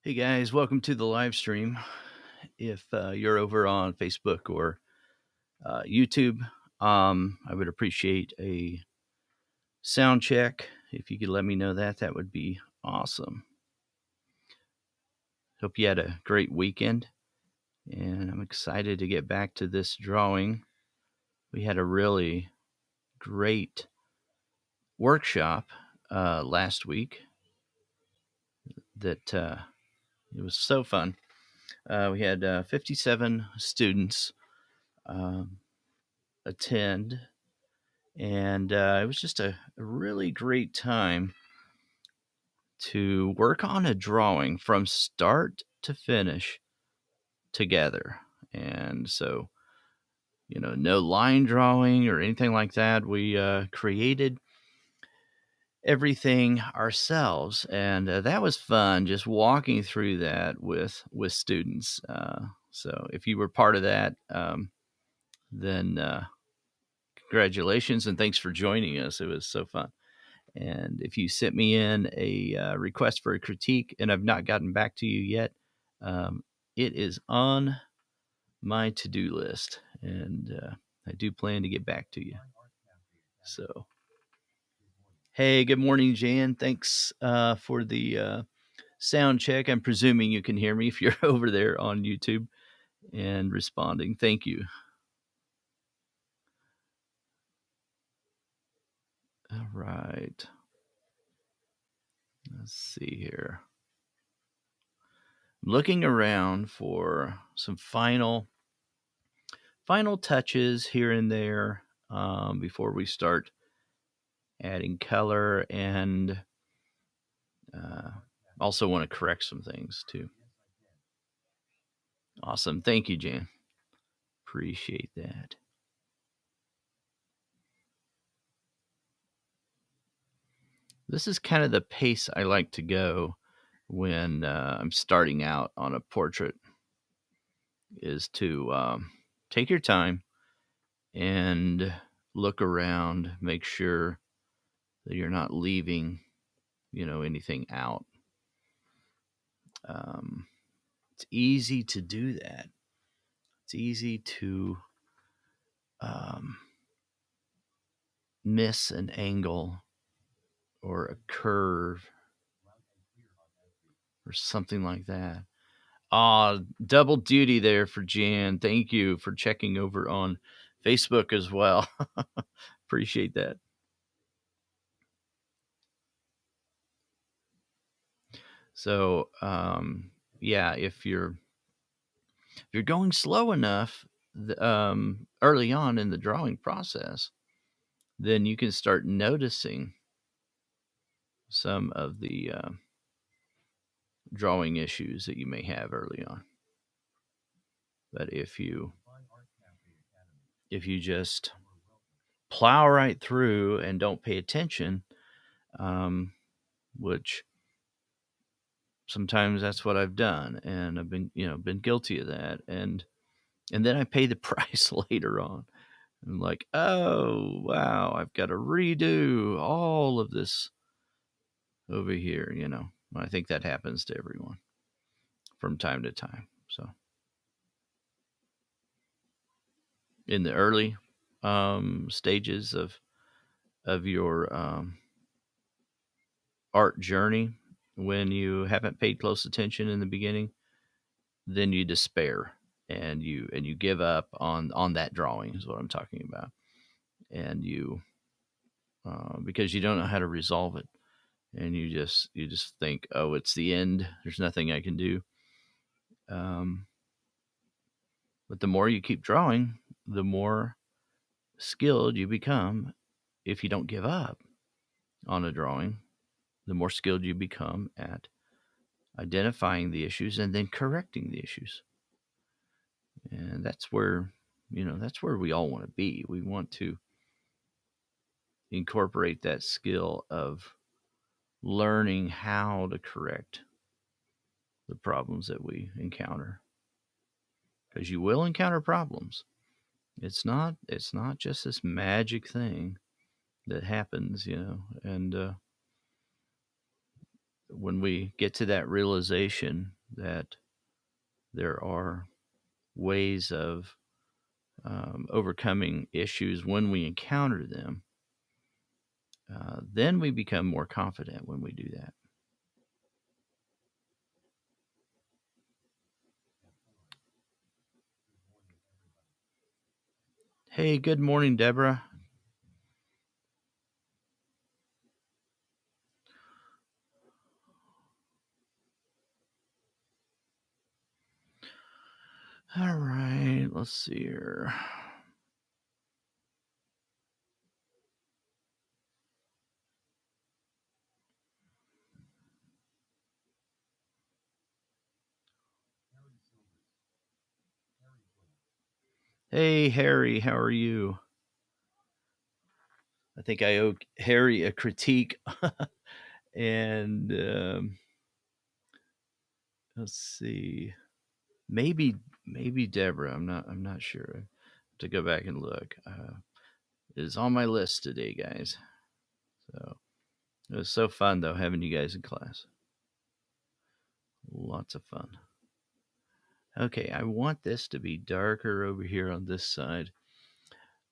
Hey guys, welcome to the live stream. If you're over on Facebook or YouTube, I would appreciate a sound check. If you could let me know that, that would be awesome. Hope you had a great weekend, and I'm excited to get back to this drawing. We had a really great workshop last week that it was so fun. We had 57 students um, attend. And it was just a really great time to work on a drawing from start to finish together. And so, no line drawing or anything like that. We created everything ourselves, and that was fun. Just walking through that with students. So, if you were part of that, then congratulations and thanks for joining us. It was so fun. And if you sent me in a request for a critique and I've not gotten back to you yet, um, it is on my to-do list, and I do plan to get back to you. So, hey, good morning, Jan. Thanks for the sound check. I'm presuming you can hear me if you're over there on YouTube and responding. Thank you. All right. Let's see here. I'm looking around for some final touches here and there before we start adding color, and also want to correct some things too. Awesome. Thank you, Jan. Appreciate that. This is kind of the pace I like to go when I'm starting out on a portrait, is to take your time and look around, make sure that you're not leaving, anything out. It's easy to do that. It's easy to miss an angle or a curve or something like that. Double duty there for Jan. Thank you for checking over on Facebook as well. Appreciate that. So, yeah, if you're going slow enough early on in the drawing process, then you can start noticing some of the drawing issues that you may have early on. But if you just plow right through and don't pay attention, which sometimes that's what I've done, and I've been guilty of that, and then I pay the price later on. I'm like, oh wow, I've got to redo all of this over here. I think that happens to everyone from time to time. So in the early stages of your art journey, when you haven't paid close attention in the beginning, then you despair and you give up on that drawing, is what I'm talking about. And you because you don't know how to resolve it, and you just think, oh, it's the end, there's nothing I can do. But the more you keep drawing, the more skilled you become. If you don't give up on a drawing, the more skilled you become at identifying the issues and then correcting the issues. And that's where we all want to be. We want to incorporate that skill of learning how to correct the problems that we encounter, because you will encounter problems. It's not just this magic thing that happens, and when we get to that realization that there are ways of overcoming issues when we encounter them, then we become more confident when we do that. Hey, good morning, Deborah. All right, let's see here. Hey, Harry, how are you? I think I owe Harry a critique. And let's see, maybe Deborah. I'm not sure. I have to go back and look. It is on my list today, guys. So it was so fun though having you guys in class. Lots of fun. Okay, I want this to be darker over here on this side.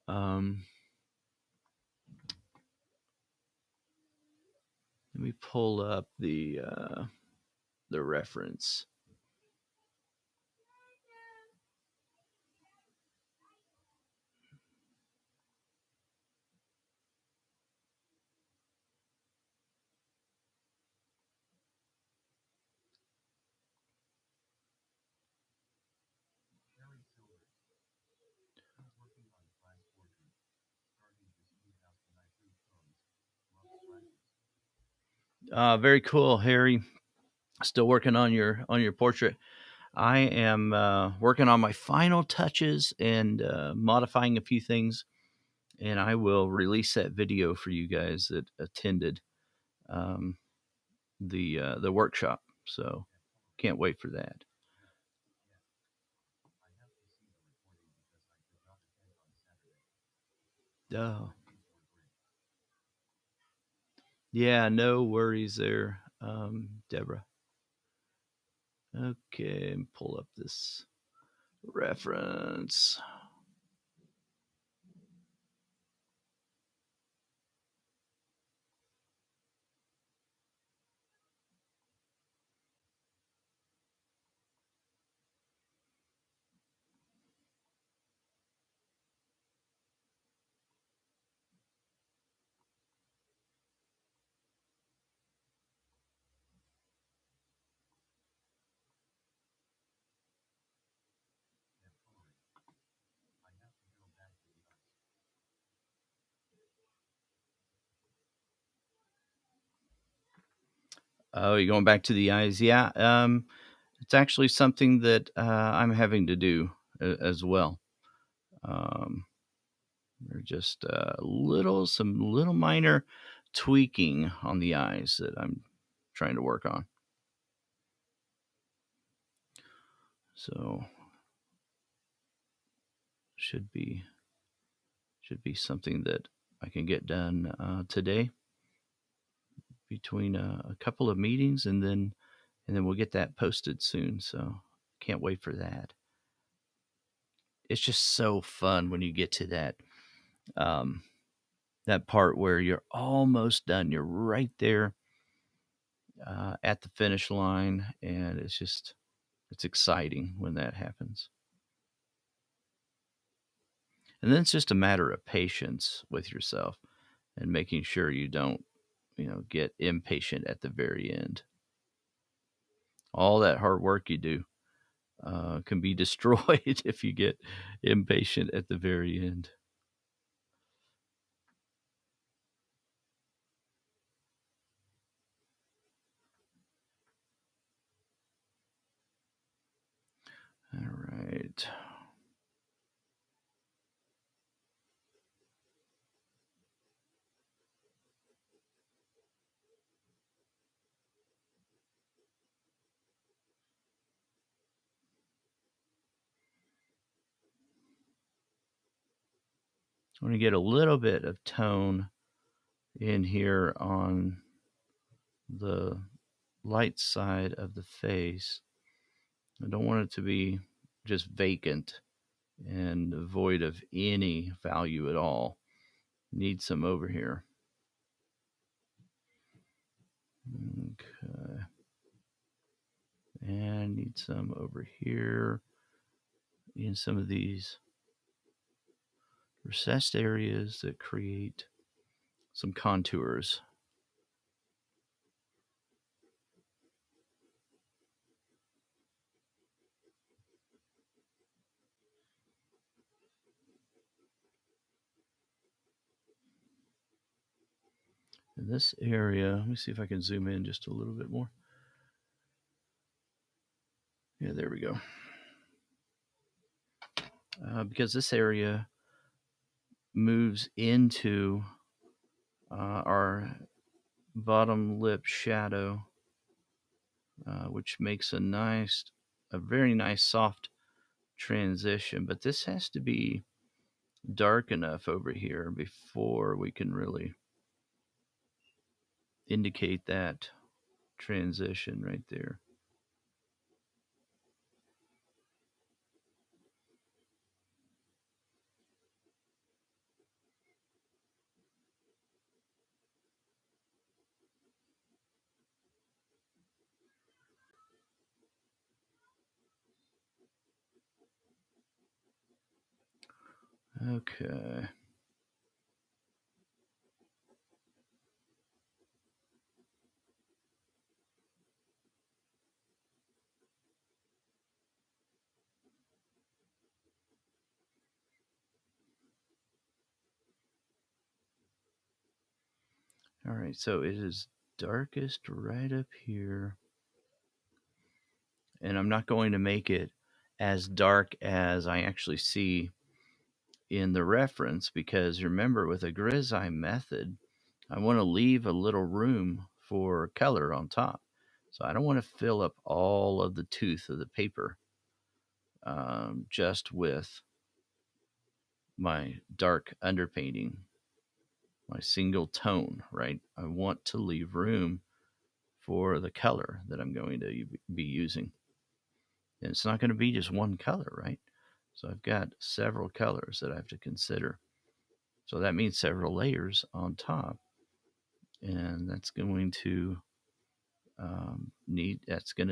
Um, Let me pull up the reference. Very cool, Harry. Still working on your portrait. I am working on my final touches and modifying a few things, and I will release that video for you guys that attended um, the workshop. So can't wait for that. Oh, yeah, no worries there, Deborah. Okay, pull up this reference. Oh, you're going back to the eyes? Yeah. It's actually something that I'm having to do as well. Um, They're just some little minor tweaking on the eyes that I'm trying to work on. So should be should be something that I can get done today between a couple of meetings, and then we'll get that posted soon. So can't wait for that. It's just so fun when you get to um, that part where you're almost done. You're right there at the finish line, and it's exciting when that happens. And then it's just a matter of patience with yourself and making sure you don't, get impatient at the very end. All that hard work you do can be destroyed if you get impatient at the very end. All right. I want to get a little bit of tone in here on the light side of the face. I don't want it to be just vacant and void of any value at all. Need some over here. Okay. And need some over here in some of these recessed areas that create some contours. In this area, let me see if I can zoom in just a little bit more. Yeah, there we go. Because this area moves into our bottom lip shadow, which makes a very nice soft transition. But this has to be dark enough over here before we can really indicate that transition right there. Okay. All right, so it is darkest right up here. And I'm not going to make it as dark as I actually see in the reference because remember, with a grisaille method, I want to leave a little room for color on top. So I don't want to fill up all of the tooth of the paper just with my dark underpainting, my single tone, right? I want to leave room for the color that I'm going to be using. And it's not going to be just one color, right? So I've got several colors that I have to consider. So that means several layers on top. And that's going to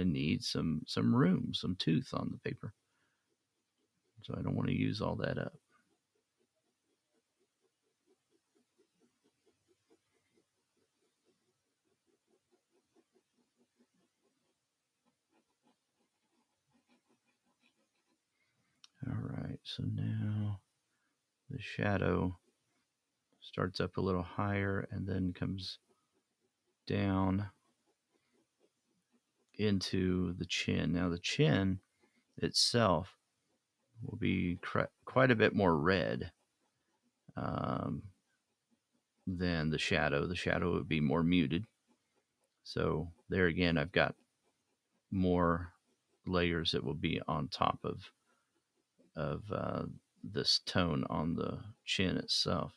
need some room, some tooth on the paper. So I don't want to use all that up. All right, so now the shadow starts up a little higher and then comes down into the chin. Now the chin itself will be quite a bit more red um, than the shadow. The shadow would be more muted. So there again, I've got more layers that will be on top of this tone on the chin itself.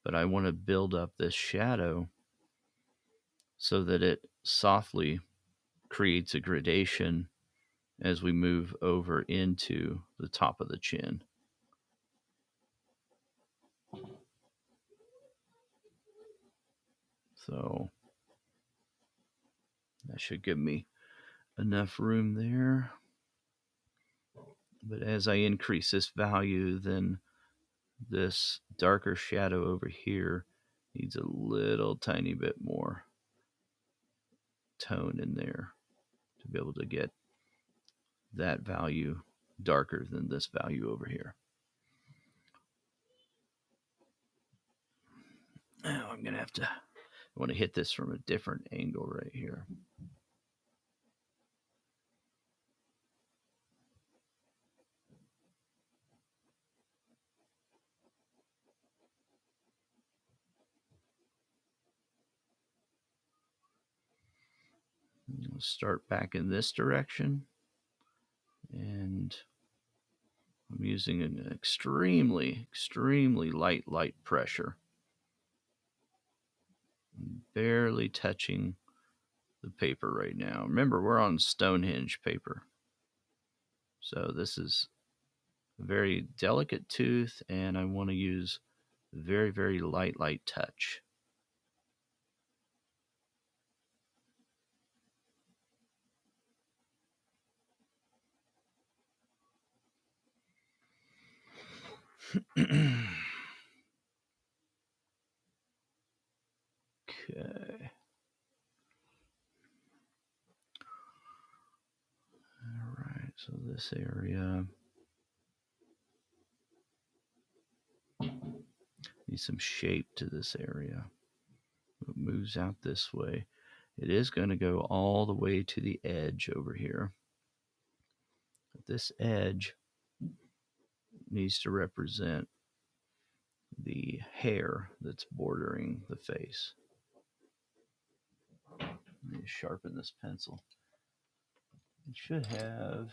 But I want to build up this shadow so that it softly creates a gradation as we move over into the top of the chin. So that should give me enough room there. But as I increase this value, then this darker shadow over here needs a little tiny bit more tone in there to be able to get that value darker than this value over here. Now I'm going to have to, I want to hit this from a different angle right here. Let's start back in this direction. And I'm using an extremely light pressure barely touching the paper right now. Remember, we're on Stonehenge paper. So this is a very delicate tooth, and I want to use very, very light touch. Okay. All right, so this area needs some shape to this area. It moves out this way. It is going to go all the way to the edge over here. This edge needs to represent the hair that's bordering the face. Let me sharpen this pencil. It should have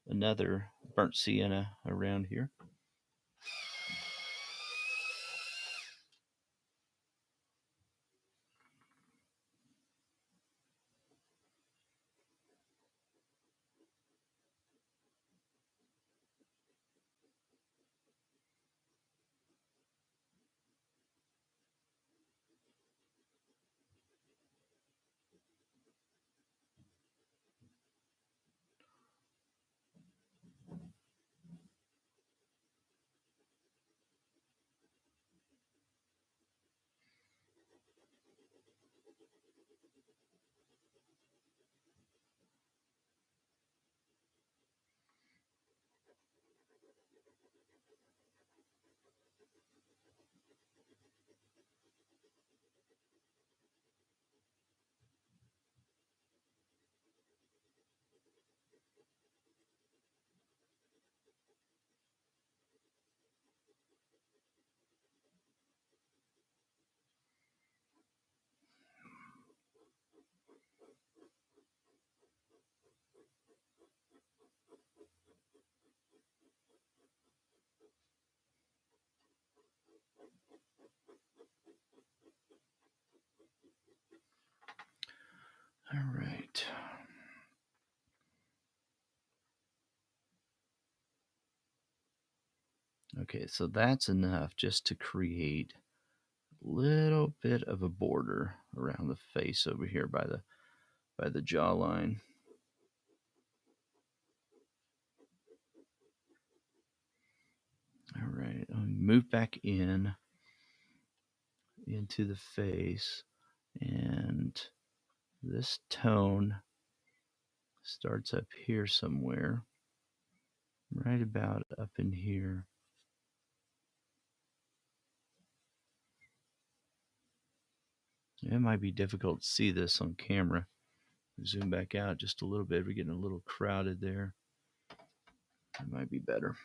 another burnt sienna around here. All right. Okay, so that's enough just to create a little bit of a border around the face over here by the jawline. All right, I'll move back into the face, and this tone starts up here somewhere, right about up in here. It might be difficult to see this on camera. Zoom back out just a little bit. We're getting a little crowded there. It might be better.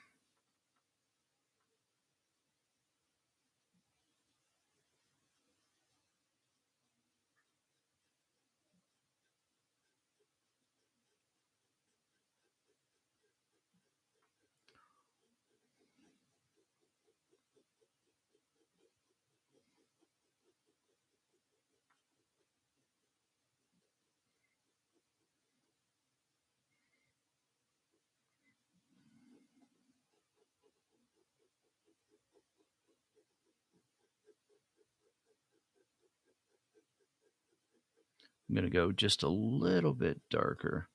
I'm going to go just a little bit darker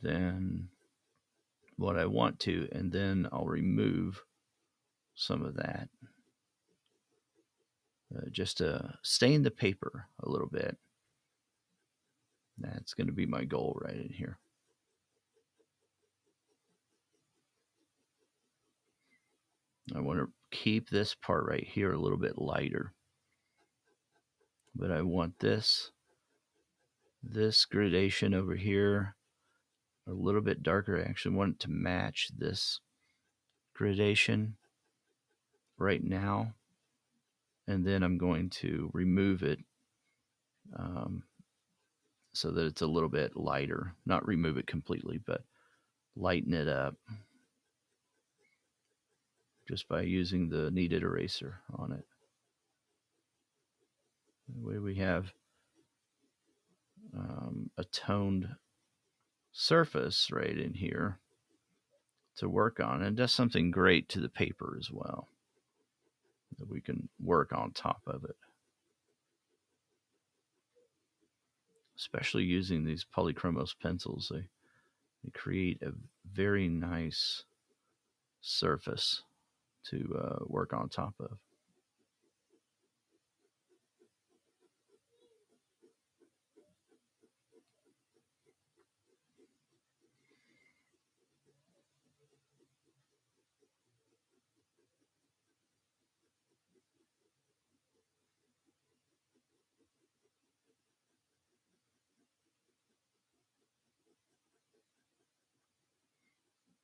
than what I want to, and then I'll remove some of that just to stain the paper a little bit. That's going to be my goal right in here. I want to keep this part right here a little bit lighter, but I want this gradation over here a little bit darker. I actually want it to match this gradation right now, and then I'm going to remove it so that it's a little bit lighter. Not remove it completely, but lighten it up just by using the kneaded eraser on it. have a toned surface right in here to work on. And it does something great to the paper as well that we can work on top of it. Especially using these Polychromos pencils, they create a very nice surface to work on top of.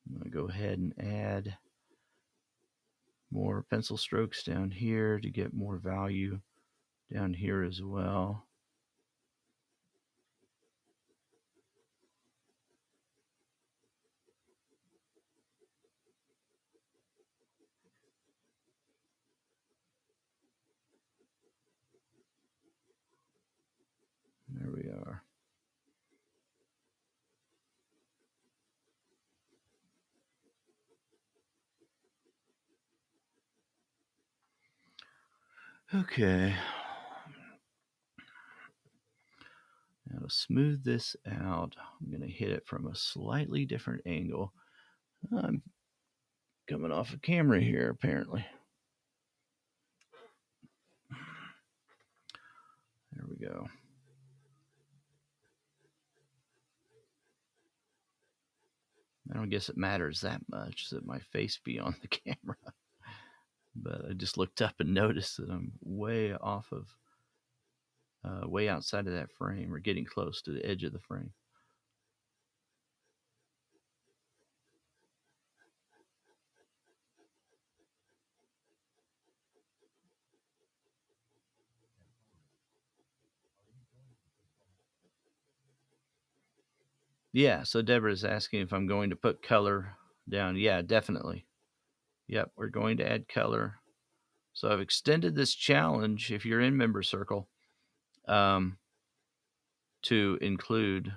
I'm going to go ahead and add more pencil strokes down here to get more value down here as well. There we are. Okay. Now to smooth this out, I'm going to hit it from a slightly different angle. I'm coming off a camera here, apparently. There we go. I don't guess it matters that much that my face be on the camera. But I just looked up and noticed that I'm way off of, way outside of that frame or getting close to the edge of the frame. Yeah, so Deborah's asking if I'm going to put color down. Yeah, definitely. Yep, we're going to add color. So I've extended this challenge, if you're in Member Circle, to include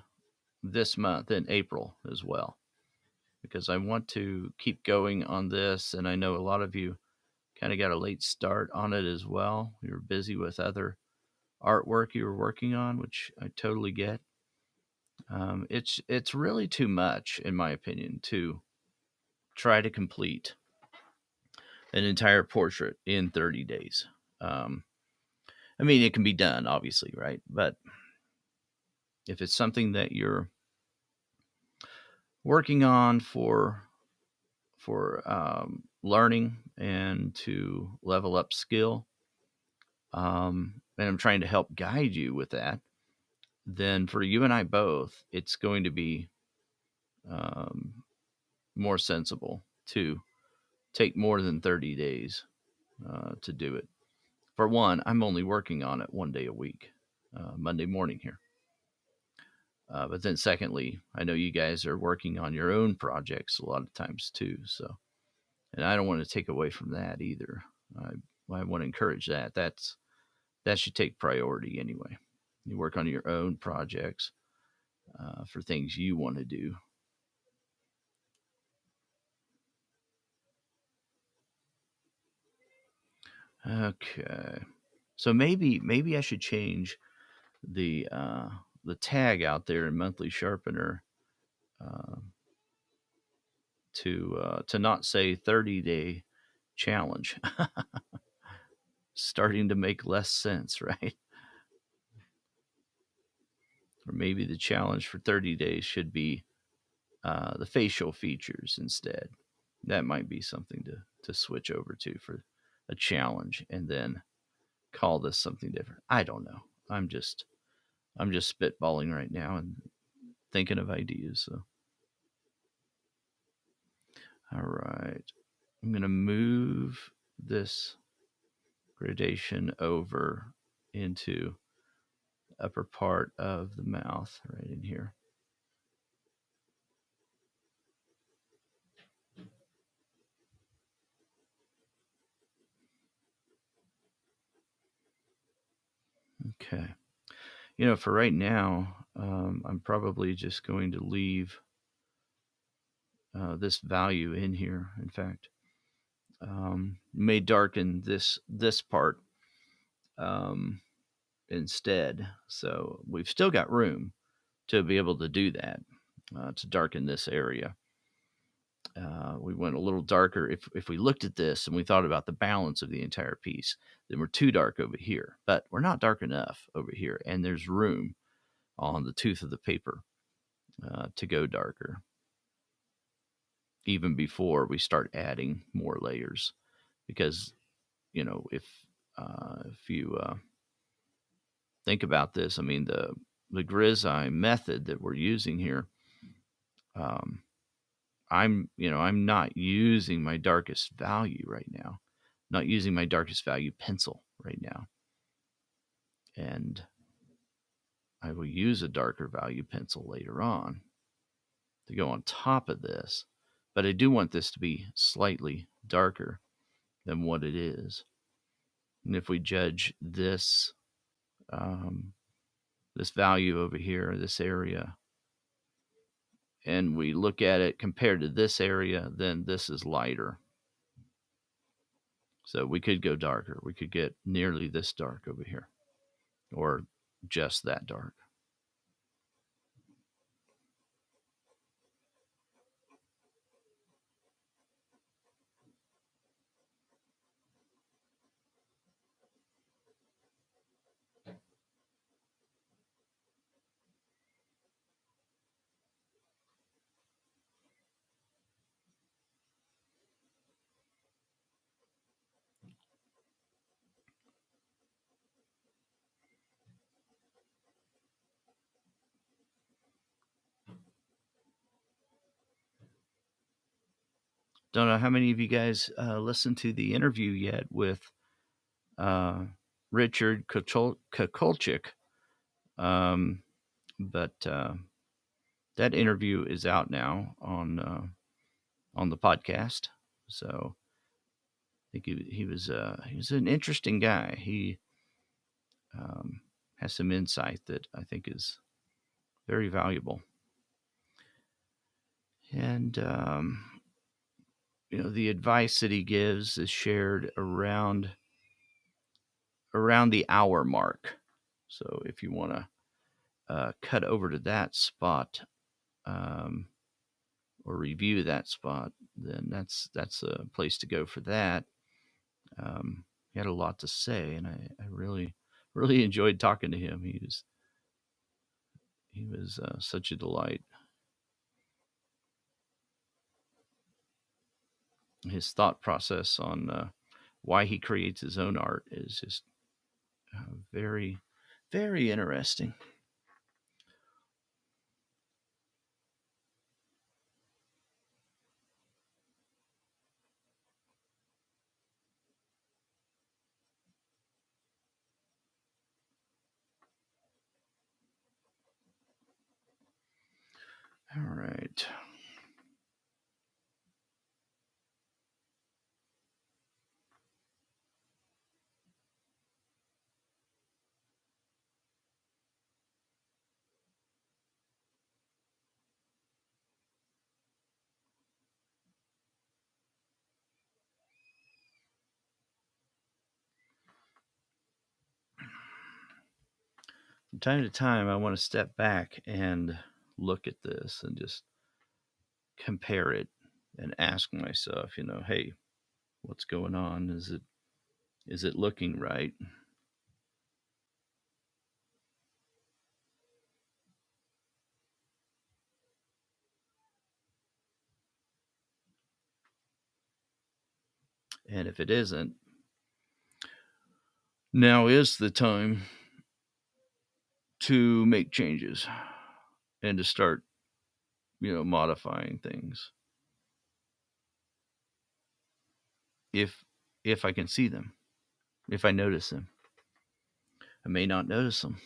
this month in April as well, because I want to keep going on this. And I know a lot of you kind of got a late start on it as well. You were busy with other artwork you were working on, which I totally get. It's really too much, in my opinion, to try to complete an entire portrait in 30 days. I mean, it can be done, obviously, right? But if it's something that you're working on for learning and to level up skill, and I'm trying to help guide you with that, then for you and I both, it's going to be more sensible to take more than 30 days to do it. For one, I'm only working on it 1 day a week, Monday morning here. But then secondly, I know you guys are working on your own projects a lot of times too. So, and I don't want to take away from that either. I want to encourage that. That should take priority anyway. You work on your own projects for things you want to do. Okay. So maybe I should change the tag out there in Monthly Sharpener uh, to not say 30-day challenge. Starting to make less sense, right? Or maybe the challenge for 30 days should be the facial features instead. That might be something to switch over to for a challenge, and then call this something different. I don't know. I'm just spitballing right now and thinking of ideas. So, all right, I'm gonna move this gradation over into upper part of the mouth right in here. Okay. For right now, I'm probably just going to leave this value in here. In fact, may darken this part um, instead. So we've still got room to be able to do that, to darken this area. We went a little darker. If we looked at this and we thought about the balance of the entire piece, then we're too dark over here, but we're not dark enough over here, and there's room on the tooth of the paper to go darker, even before we start adding more layers. Because if you think about this, I mean the grisaille method that we're using here. Um, I'm not using my darkest value right now. Not using my darkest value pencil right now. And I will use a darker value pencil later on to go on top of this. But I do want this to be slightly darker than what it is. And if we judge this value over here, this area, and we look at it compared to this area, then this is lighter. So we could go darker. We could get nearly this dark over here, or just that dark. Don't know how many of you guys listened to the interview yet with Richard Kukulchik, but that interview is out now on the podcast. So I think he was an interesting guy. He has some insight that I think is very valuable. And the advice that he gives is shared around the hour mark. So if you want to cut over to that spot, or review that spot, then that's a place to go for that. He had a lot to say, and I really enjoyed talking to him. He was such a delight. His thought process on why he creates his own art is just very, very interesting. All right. From time to time, I want to step back and look at this and just compare it and ask myself, hey, what's going on? Is it looking right? And if it isn't, now is the time to make changes and to start, modifying things. If I can see them, if I notice them. I may not notice them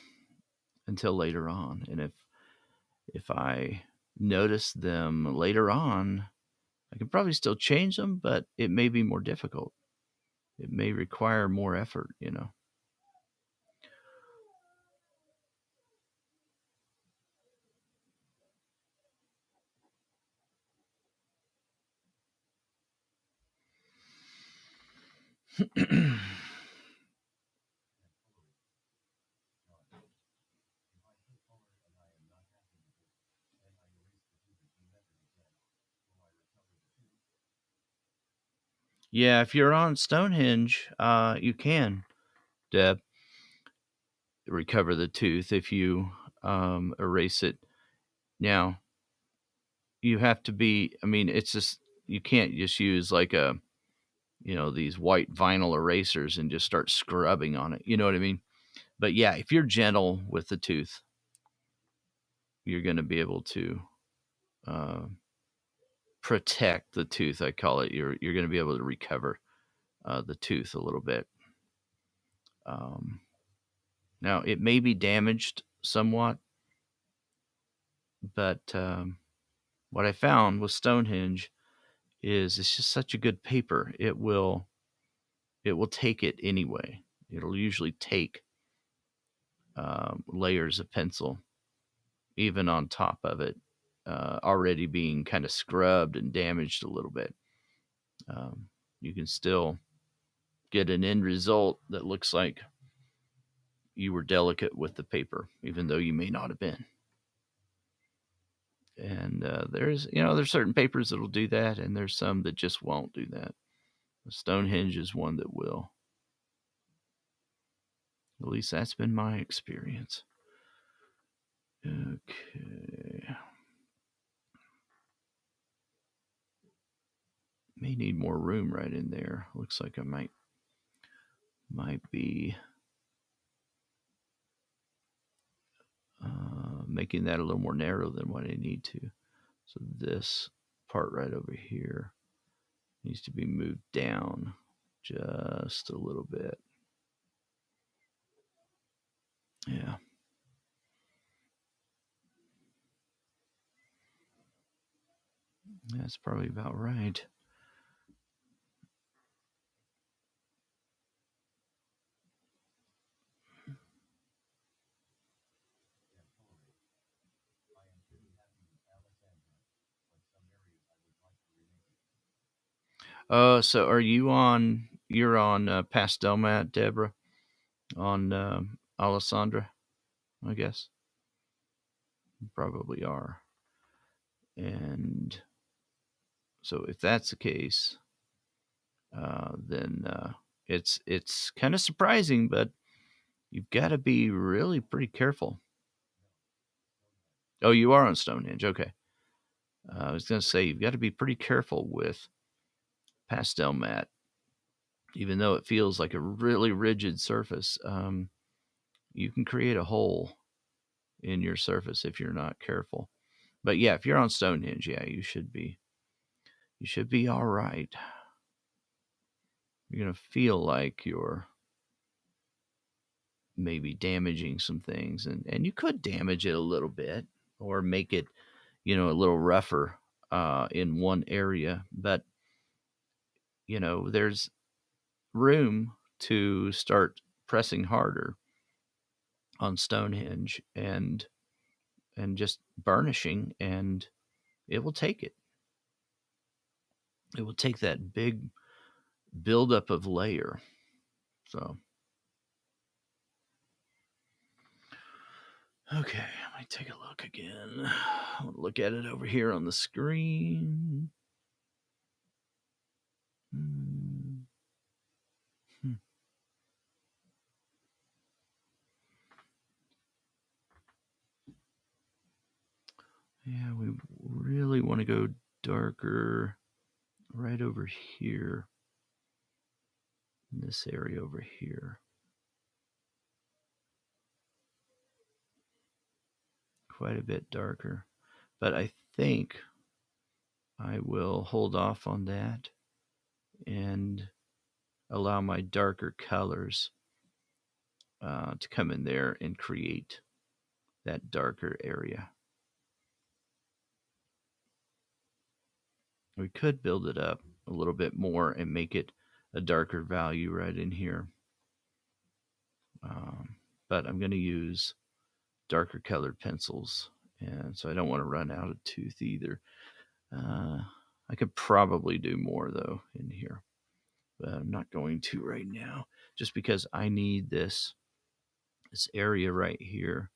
until later on. And if I notice them later on, I can probably still change them, but it may be more difficult. It may require more effort. Yeah, if you're on Stonehenge, you can, Deb, recover the tooth if you erase it. Now, you have to be, I mean, it's just, you can't just use like these white vinyl erasers and just start scrubbing on it. You know what I mean? But yeah, if you're gentle with the tooth, you're going to be able to uh, protect the tooth. I call it. You're going to be able to recover the tooth a little bit. Um, Now it may be damaged somewhat, but what I found with Stonehenge is it's just such a good paper. It will take it anyway. It'll usually take layers of pencil, even on top of it, already being kind of scrubbed and damaged a little bit. Um, you can still get an end result that looks like you were delicate with the paper, even though you may not have been. And there's certain papers that'll do that, and there's some that just won't do that. Stonehenge is one that will. At least that's been my experience. Okay. May need more room right in there. Looks like I might be making that a little more narrow than what I need to. So this part right over here needs to be moved down just a little bit. Yeah. That's probably about right. So are you on? You're on Pastel Mat, Deborah, on Alessandra, I guess. You probably are. And so if that's the case, then it's kind of surprising, but you've got to be really pretty careful. Oh, you are on Stonehenge. Okay. I was going to say you've got to be pretty careful with Pastel Mat, even though it feels like a really rigid surface. You can create a hole in your surface if you're not careful. But yeah, if you're on Stonehenge, yeah, you should be. You should be all right. You're gonna feel like you're maybe damaging some things, and you could damage it a little bit or make it, a little rougher in one area. But there's room to start pressing harder on Stonehenge and just burnishing, and it will take it. It will take that big buildup of layer. So, okay, let me take a look again. I'll look at it over here on the screen. Hmm. Hmm. Yeah, we really want to go darker right over here in this area over here. Quite a bit darker. But I think I will hold off on that and allow my darker colors to come in there and create that darker area. We could build it up a little bit more and make it a darker value right in here. Um, but I'm going to use darker colored pencils, and so I don't want to run out of tooth either. I could probably do more though in here. but I'm not going to right now, just because I need this area right here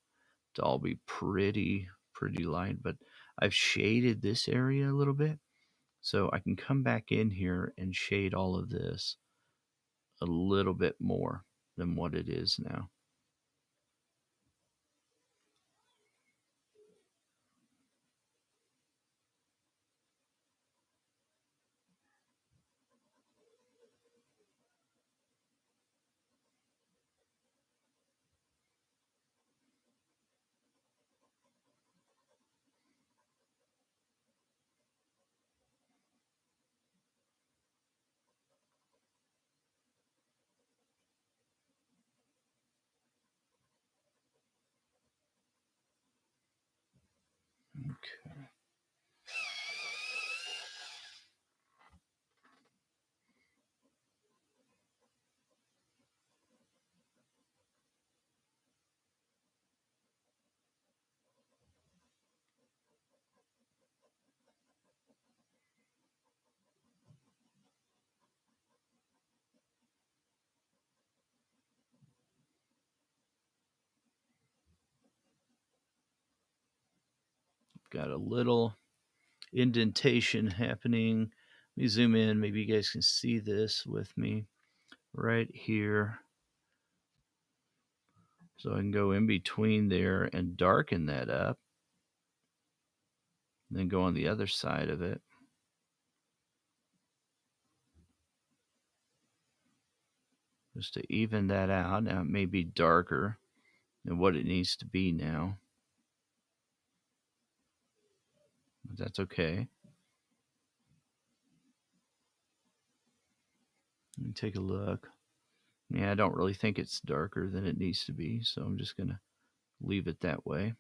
to all be pretty light. But I've shaded this area a little bit, so I can come back in here and shade all of this a little bit more than what it is now. Okay. Got a little indentation happening. Let me zoom in. Maybe you guys can see this with me right here. So I can go in between there and darken that up. And then go on the other side of it. Just to even that out. Now it may be darker than what it needs to be now. But that's okay. Let me take a look. Yeah, I don't really think it's darker than it needs to be, so I'm just going to leave it that way.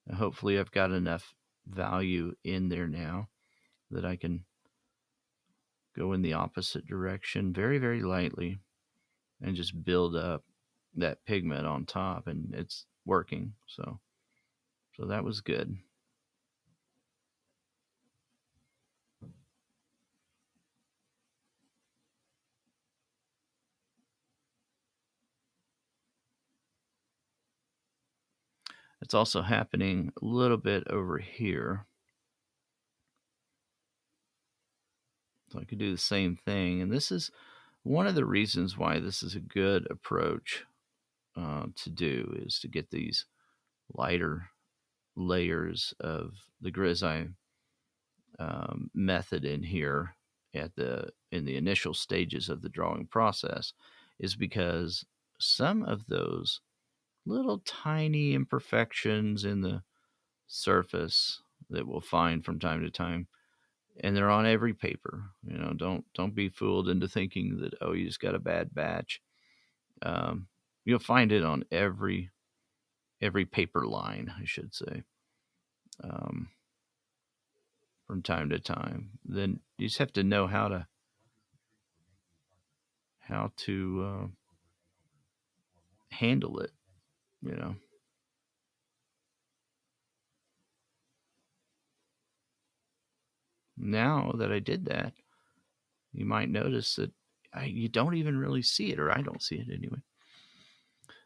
And hopefully I've got enough value in there now that I can go in the opposite direction very, very lightly and just build up that pigment on top, and it's working. So that was good. It's also happening a little bit over here. So I could do the same thing. And this is one of the reasons why this is a good approach to do, is to get these lighter layers of the grisaille method in here in the initial stages of the drawing process, is because some of those little tiny imperfections in the surface that we'll find from time to time, and they're on every paper. Don't be fooled into thinking that, oh, you just got a bad batch. You'll find it on every paper line, I should say, um, from time to time. Then you just have to know how to handle it. You know. Now that I did that, you might notice that you don't even really see it, or I don't see it anyway.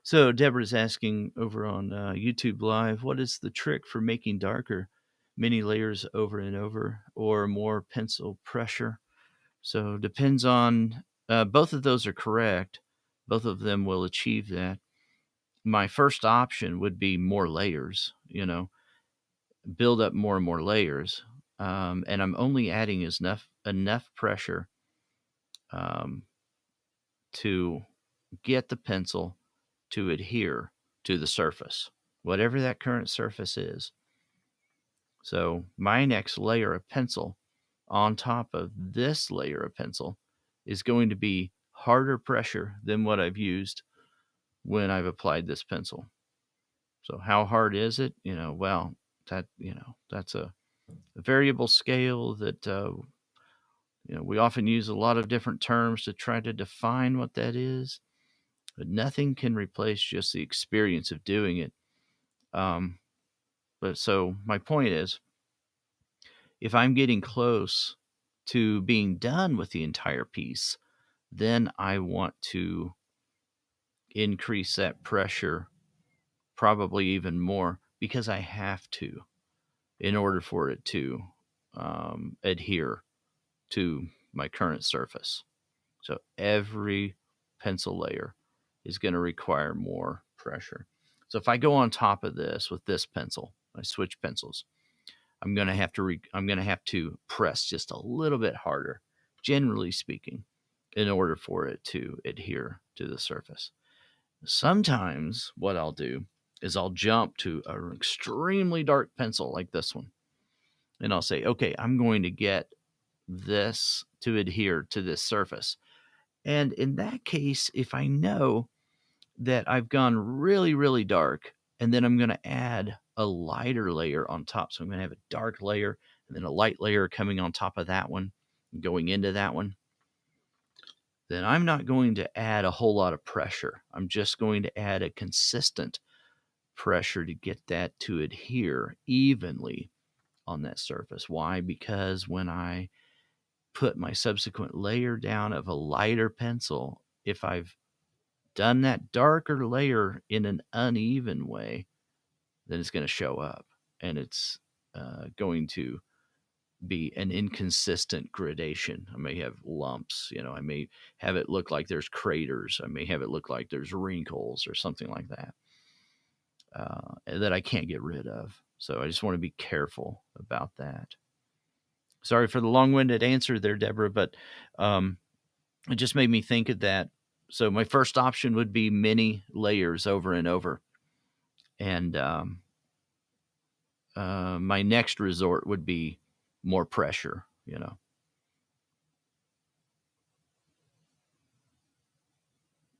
So Deborah's asking over on YouTube Live, what is the trick for making darker? Many layers over and over, or more pencil pressure? So depends on, both of those are correct. Both of them will achieve that. My first option would be more layers, build up more and more layers. And I'm only adding enough pressure um, to get the pencil to adhere to the surface, whatever that current surface is. So my next layer of pencil on top of this layer of pencil is going to be harder pressure than what I've used when I've applied this pencil. So how hard is it? Well, that's a variable scale that we often use a lot of different terms to try to define what that is, but nothing can replace just the experience of doing it. But so my point is, if I'm getting close to being done with the entire piece, then I want to increase that pressure probably even more because I have to in order for it to adhere to my current surface. So every pencil layer is going to require more pressure. So if I go on top of this with this pencil, I switch pencils, I'm going to have to press just a little bit harder, generally speaking, in order for it to adhere to the surface. Sometimes what I'll do is I'll jump to an extremely dark pencil like this one, and I'll say, okay, I'm going to get this to adhere to this surface. And in that case, if I know that I've gone really, really dark, and then I'm going to add a lighter layer on top. So I'm going to have a dark layer and then a light layer coming on top of that one, going into that one. Then I'm not going to add a whole lot of pressure. I'm just going to add a consistent pressure to get that to adhere evenly on that surface. Why? Because when I put my subsequent layer down of a lighter pencil, if I've done that darker layer in an uneven way, then it's going to show up, and it's going to be an inconsistent gradation. I may have lumps, I may have it look like there's craters. I may have it look like there's wrinkles or something like that that I can't get rid of. So I just want to be careful about that. Sorry for the long-winded answer there, Deborah, but it just made me think of that. So my first option would be many layers over and over. And my next resort would be more pressure, It's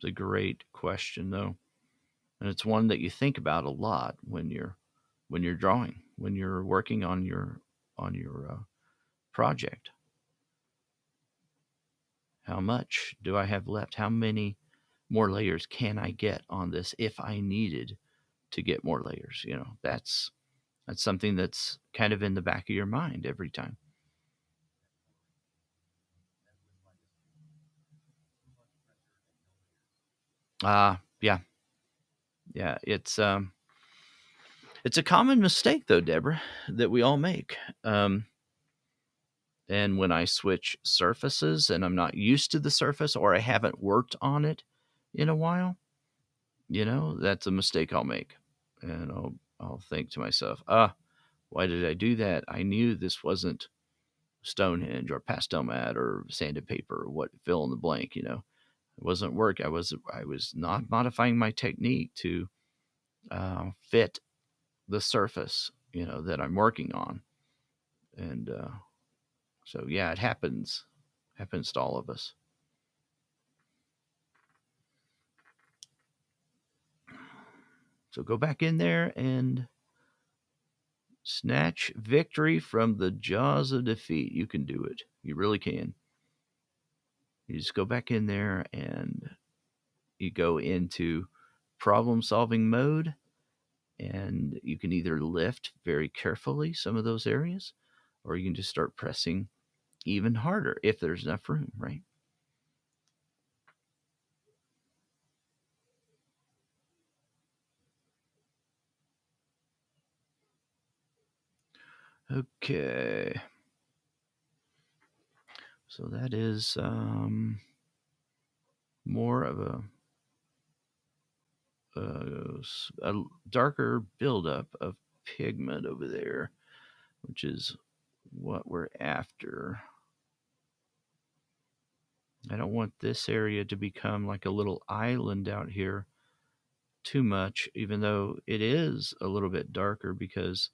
a great question, though. And it's one that you think about a lot when you're drawing, when you're working on your project. How much do I have left? How many more layers can I get on this if I needed to get more layers? That's something that's kind of in the back of your mind every time. Yeah, yeah. It's a common mistake though, Deborah, that we all make. And when I switch surfaces and I'm not used to the surface or I haven't worked on it in a while, that's a mistake I'll make. And I'll think to myself, why did I do that? I knew this wasn't Stonehenge or pastel mat or sanded paper or what fill in the blank, It wasn't work. I was not modifying my technique to fit the surface, that I'm working on. And so yeah, it happens to all of us. So go back in there and snatch victory from the jaws of defeat. You can do it. You really can. You just go back in there and you go into problem solving mode, and you can either lift very carefully some of those areas, or you can just start pressing even harder if there's enough room, right? Okay. So that is more of a darker buildup of pigment over there, which is what we're after. I don't want this area to become like a little island out here too much, even though it is a little bit darker because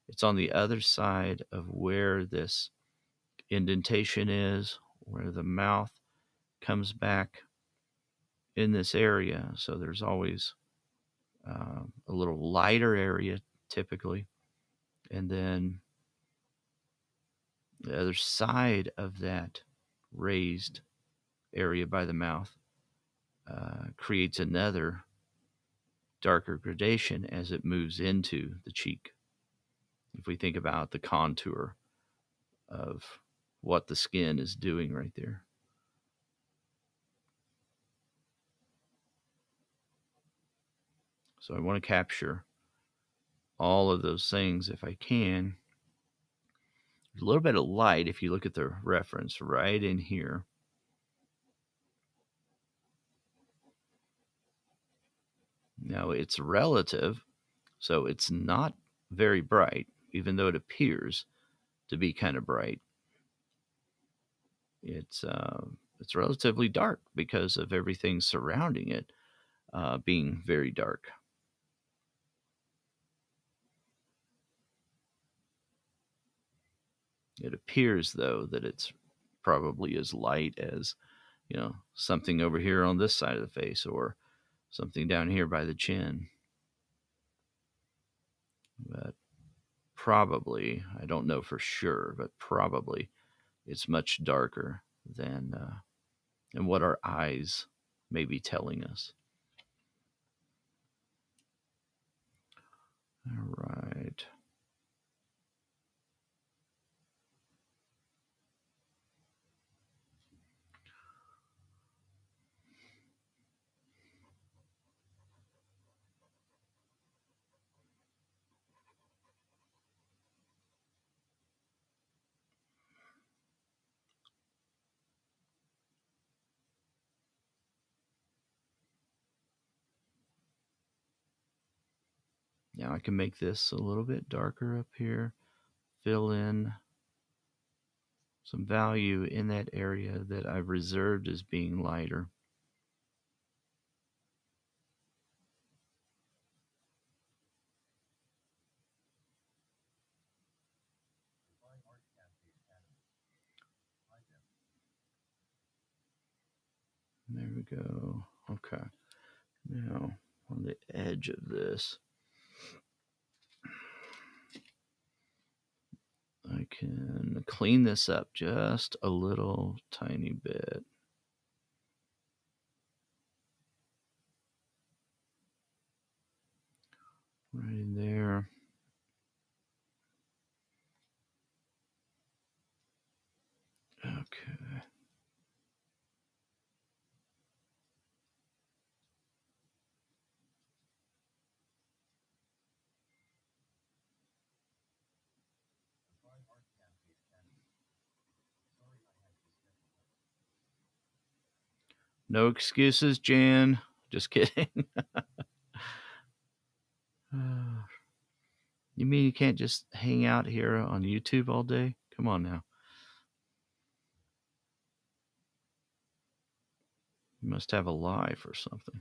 it's on the other side of where this indentation is, where the mouth comes back in this area. So there's always a little lighter area typically. And then the other side of that raised area by the mouth creates another darker gradation as it moves into the cheek. If we think about the contour of what the skin is doing right there. So I want to capture all of those things if I can. There's a little bit of light if you look at the reference right in here. Now it's relative, so it's not very bright, even though it appears to be kind of bright. It's relatively dark because of everything surrounding it being very dark. It appears, though, that it's probably as light as, something over here on this side of the face or something down here by the chin. But probably, I don't know for sure, but probably it's much darker than what our eyes may be telling us. All right. Now I can make this a little bit darker up here, fill in some value in that area that I've reserved as being lighter. There we go. Okay. Now, on the edge of this, I can clean this up just a little tiny bit. Right in there. Okay. No excuses, Jan. Just kidding. You mean you can't just hang out here on YouTube all day? Come on now. You must have a life or something.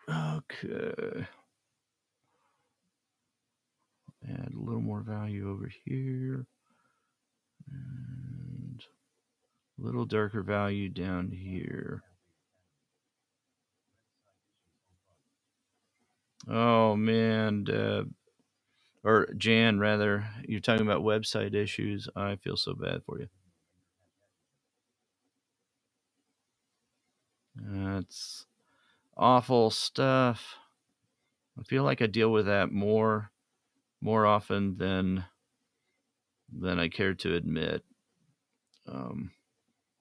Okay. Add a little more value over here. And a little darker value down here. Oh, man, Deb. Or Jan, rather. You're talking about website issues. I feel so bad for you. That's awful stuff. I feel like I deal with that more often than I care to admit.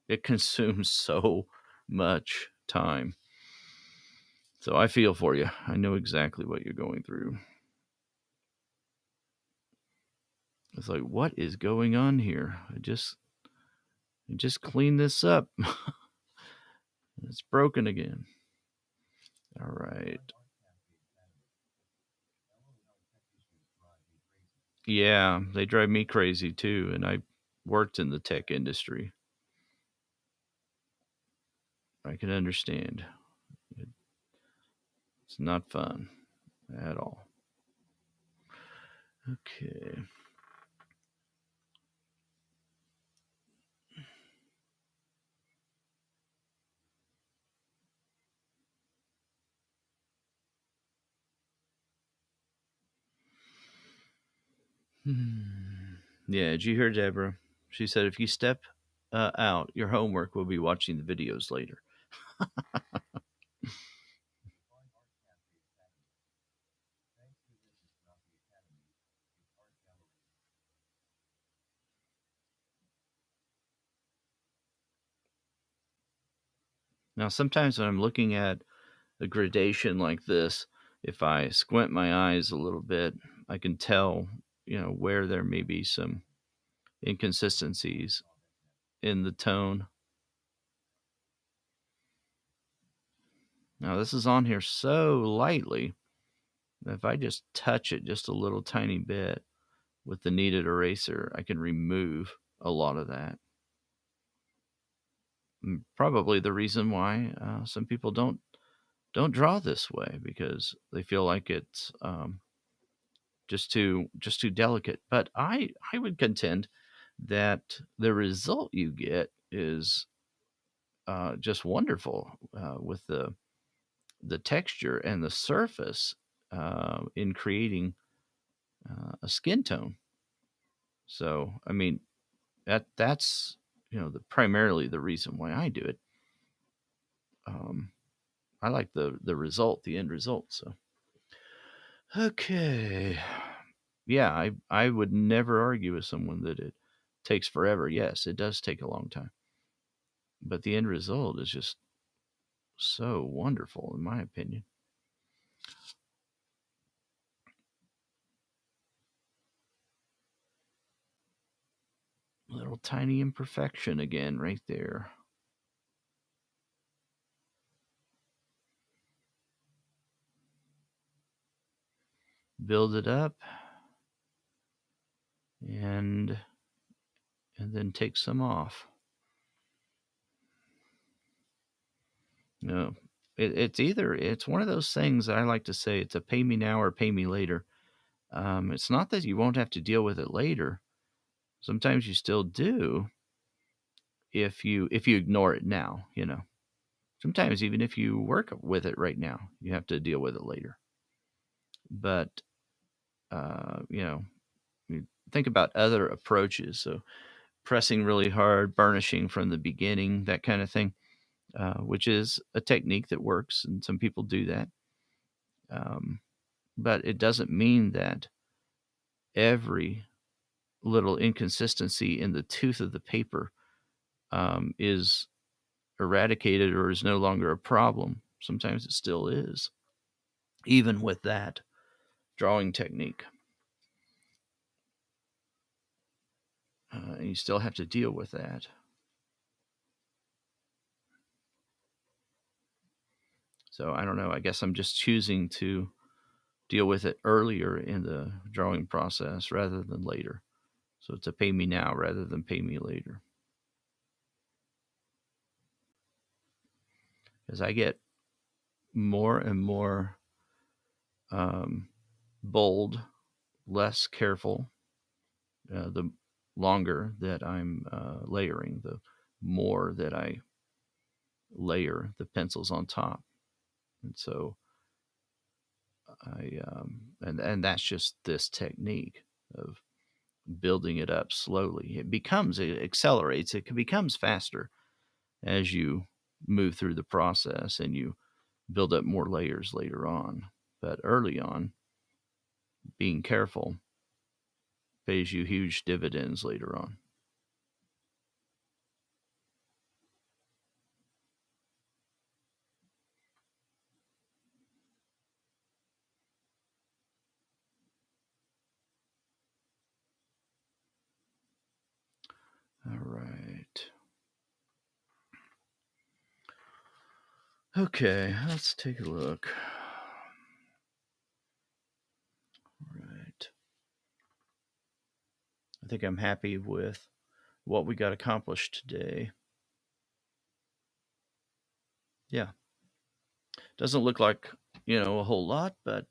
It consumes so much time. So I feel for you. I know exactly what you're going through. It's like, what is going on here? I just cleaned this up. It's broken again. All right. Yeah, they drive me crazy too. And I worked in the tech industry. I can understand. It's not fun at all. Okay. Yeah, did you hear Deborah? She said if you step out, your homework will be watching the videos later. Now, sometimes when I'm looking at a gradation like this, if I squint my eyes a little bit, I can tell, where there may be some inconsistencies in the tone. Now, this is on here so lightly that if I just touch it just a little tiny bit with the kneaded eraser, I can remove a lot of that. Probably the reason why some people don't draw this way, because they feel like it's just too delicate. But I would contend that the result you get is just wonderful with the texture and the surface in creating a skin tone. So I mean that's primarily the reason why I do it. Um, I like the result, the end result. So okay, yeah, I would never argue with someone that it takes forever. Yes, it does take a long time, but the end result is just so wonderful, in my opinion. Little tiny imperfection again, right there. Build it up, and then take some off. No, it's one of those things that I like to say. It's a pay me now or pay me later. It's not that you won't have to deal with it later. Sometimes you still do if you ignore it now. Sometimes even if you work with it right now, you have to deal with it later. But you think about other approaches. So pressing really hard, burnishing from the beginning, that kind of thing, which is a technique that works, and some people do that. Um, but it doesn't mean that every little inconsistency in the tooth of the paper is eradicated or is no longer a problem. Sometimes it still is, even with that drawing technique. You still have to deal with that. So I don't know. I guess I'm just choosing to deal with it earlier in the drawing process rather than later. So it's a pay me now rather than pay me later. As I get more and more um, bold, less careful, the longer that I'm layering, the more that I layer the pencils on top. And so and that's just this technique of building it up slowly. It accelerates, it becomes faster as you move through the process and you build up more layers later on. But early on, being careful pays you huge dividends later on. All right. Okay, let's take a look. All right. I think I'm happy with what we got accomplished today. Yeah. Doesn't look like, a whole lot, but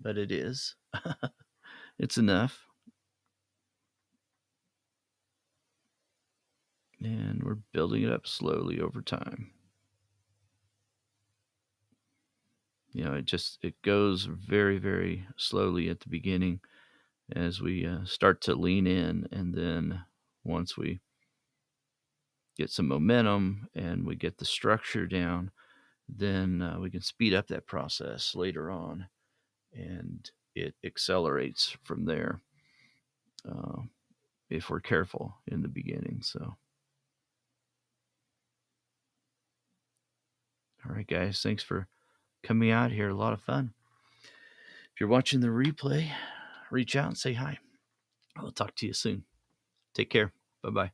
it is. It's enough. And we're building it up slowly over time. It goes very, very slowly at the beginning as we start to lean in, and then once we get some momentum and we get the structure down, then we can speed up that process later on, and it accelerates from there uh, if we're careful in the beginning. So All right, guys. Thanks for coming out here. A lot of fun. If you're watching the replay, reach out and say hi. I'll talk to you soon. Take care. Bye bye.